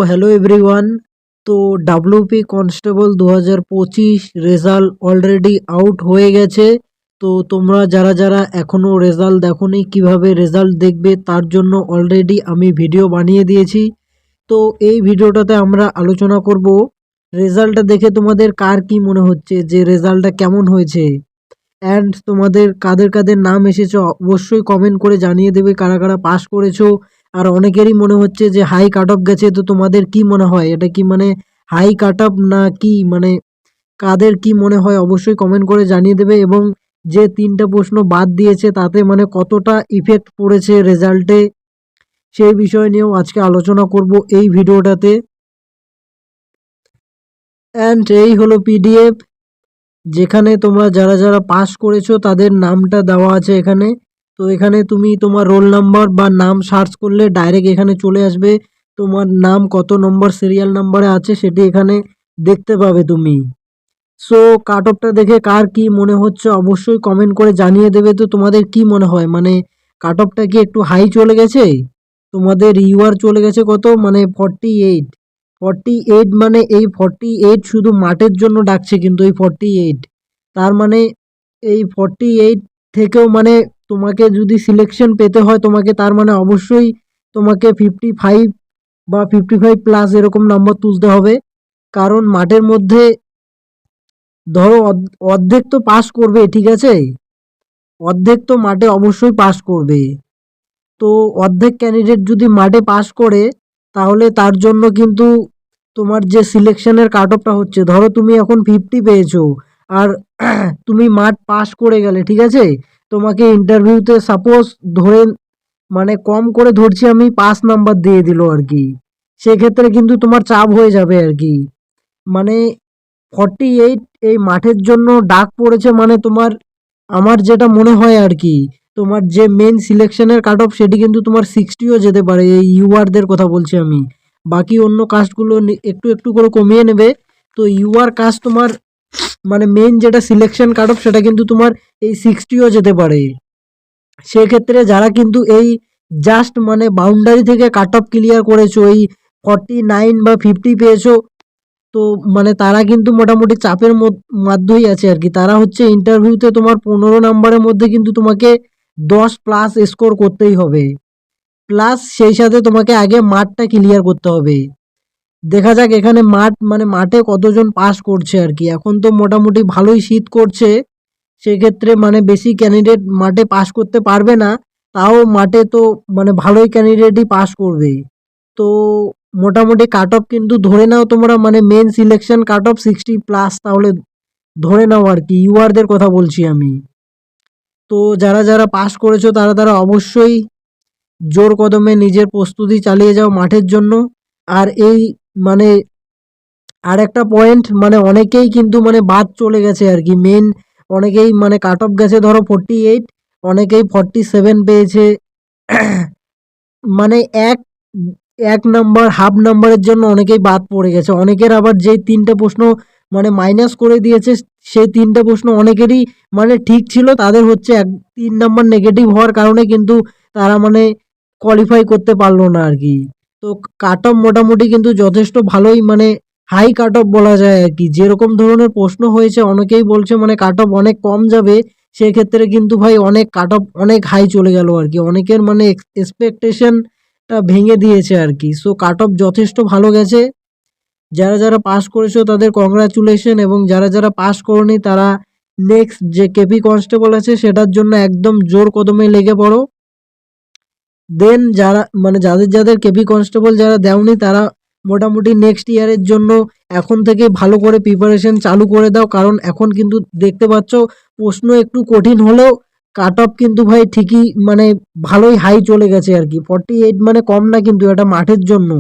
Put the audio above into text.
Hello everyone. তো WP constable 2025 result already out হয়ে গেছে। তো তোমরা যারা যারা এখনও রেজাল্ট দেখোনি কিভাবে রেজাল্ট দেখবে তার জন্য অলরেডি আমি ভিডিও বানিয়ে দিয়েছি। তো এই ভিডিওটাতে আমরা আলোচনা করব রেজাল্টটা দেখে তোমাদের কার কি মনে হচ্ছে যে রেজাল্টটা কেমন হয়েছে, অ্যান্ড তোমাদের কাদের কাদের নাম এসেছে অবশ্যই কমেন্ট করে জানিয়ে দেবে কারা কারা পাস করেছো। আর অনেকেরই মনে হচ্ছে যে হাই কাট অফ গেছে, তো তোমাদের কি মনে হয় এটা কি মানে হাই কাট অফ না কি মানে কাদের কি মনে হয় অবশ্যই কমেন্ট করে জানিয়ে দেবে। এবং যে তিনটা প্রশ্ন বাদ দিয়েছে তাতে মানে কতটা ইফেক্ট পড়েছে রেজাল্টে সেই বিষয় নিয়েও আজকে আলোচনা করব এই ভিডিওটাতে। অ্যান্ড এই হলো পিডিএফ যেখানে তোমরা যারা যারা পাস করেছো তাদের নামটা দেওয়া আছে এখানে। তো এখানে তুমি তোমার রোল নাম্বার বা নাম সার্চ করলে ডাইরেক্ট এখানে চলে আসবে, তোমার নাম কত নম্বর সিরিয়াল নাম্বারে আছে সেটি এখানে দেখতে পাবে তুমি। সো কাট অফটা দেখে কার কি মনে হচ্ছে অবশ্যই কমেন্ট করে জানিয়ে দেবে। তো তোমাদের কি মনে হয় মানে কাট অফটা কি একটু হাই চলে গেছে? তোমাদের ইউআর চলে গেছে কত মানে 48। 48 মানে এই 48 শুধু মাঠের জন্য ডাকছে, কিন্তু এই 48 তার মানে এই 48 থেকেও মানে তোমাকে যদি সিলেকশন পেতে হয় তোমাকে তার মানে অবশ্যই তোমাকে 55 বা 55 প্লাস এরকম নাম্বার তুলতে হবে। কারণ মাঠের মধ্যে ধরো অর্ধেক তো পাস করবে, ঠিক আছে, অর্ধেক তো মাঠে অবশ্যই পাস করবে। তো অর্ধেক ক্যান্ডিডেট যদি মাঠে পাস করে তাহলে তার জন্য কিন্তু তোমার যে সিলেকশনের কাট অফটা হচ্ছে, ধরো তুমি এখন 50 পেয়েছো আর তুমি মাঠ পাস করে গেলে, ঠিক আছে, তোমাকে ইন্টারভিউতে সাপোজ ধরে মানে কম করে ধরছি আমি 5 নাম্বার দিয়ে দিল আর কি, সেক্ষেত্রে কিন্তু তোমার চাপ হয়ে যাবে আর কি। মানে 48 এই মাঠের জন্য ডাক পড়েছে মানে তোমার, আমার যেটা মনে হয় আর কি, তোমার যে মেন সিলেকশনের কাট অফ সেটি কিন্তু তোমার 60ও যেতে পারে, এই ইউআরদের কথা বলছি আমি। বাকি অন্য কাস্টগুলো একটু একটু করে কমিয়ে নেবে। তো ইউআর কাস্ট তোমার মানে মেন যেটা সিলেকশন কাট অফ সেটা কিন্তু তোমার এই 60ও যেতে পারে। সেক্ষেত্রে যারা কিন্তু এই জাস্ট মানে বাউন্ডারি থেকে কাট অফ ক্লিয়ার করেছো, এই 49 বা 50 পেয়েছো, তো মানে তারা কিন্তু মোটামুটি চাপের মধ্যেই আছে আর কি। তারা হচ্ছে ইন্টারভিউতে তোমার 15 নাম্বারের মধ্যে কিন্তু তোমাকে 10 প্লাস স্কোর করতেই হবে, প্লাস সেই সাথে তোমাকে আগে মাঠটা ক্লিয়ার করতে হবে। দেখা যাক এখানে মাঠ মানে মাঠে কতজন পাস করছে আর কি। এখন তো মোটামুটি ভালোই শীত করছে, সেক্ষেত্রে মানে বেশি ক্যান্ডিডেট মাঠে পাস করতে পারবে না, তাও মাঠে তো মানে ভালোই ক্যান্ডিডেটই পাস করবে। তো মোটামুটি কাট অফ কিন্তু ধরে নাও তোমরা মানে main selection cut off 60 plus তাহলে ধরে নাও আর কি, ইউআরদের কথা বলছি আমি। তো যারা যারা পাস করেছো তারা তারা অবশ্যই জোর কদমে নিজের প্রস্তুতি চালিয়ে যাও মাঠের জন্য। আর এই মানে আর একটা পয়েন্ট মানে অনেকেই কিন্তু মানে বাদ চলে গেছে আর কি, মেন অনেকেই মানে কাট অফ গেছে ধরো 48, অনেকেই 47 পেয়েছে। মানে এক এক নাম্বার হাফ নাম্বারের জন্য অনেকেই বাদ পড়ে গেছে। অনেকের আবার যেই তিনটে প্রশ্ন মানে মাইনাস করে দিয়েছে সেই তিনটে প্রশ্ন অনেকেরই মানে ঠিক ছিল, তাদের হচ্ছে 3 নাম্বার নেগেটিভ হওয়ার কারণে কিন্তু তারা মানে কোয়ালিফাই করতে পারলো না আর কি। তো কাট অফ মোটামুটি কিন্তু যথেষ্ট ভালোই মানে হাই কাট অফ বলা যায় আর কি। যেরকম ধরনের প্রশ্ন হয়েছে অনেকেই বলছে মানে কাট অফ অনেক কম যাবে, সেক্ষেত্রে কিন্তু ভাই অনেক কাট অফ অনেক হাই চলে গেল আর কি। অনেকের মানে এক্সপেকটেশনটা ভেঙে দিয়েছে আর কি। সো কাট অফ যথেষ্ট ভালো গেছে। যারা যারা পাস করেছো তাদের কংগ্রাচুলেশন, এবং যারা যারা পাস করোনি তারা নেক্সট যে কেপি কনস্টেবল আছে সেটার জন্য একদম জোর কদমে লেগে পড়ো। দেন যারা মানে যাদের যাদের কেপি কনস্টেবল যারা দেওনি তারা মোটামুটি নেক্সট ইয়ারের জন্য এখন থেকে ভালো করে প্রিপারেশন চালু করে দাও, কারণ এখন কিন্তু দেখতে পাচ্ছ প্রশ্ন একটু কঠিন হলেও কাট অফ কিন্তু ভাই ঠিকই মানে ভালোই হাই চলে গেছে আর কি। 48 মানে কম না, কিন্তু এটা মাঠের জন্য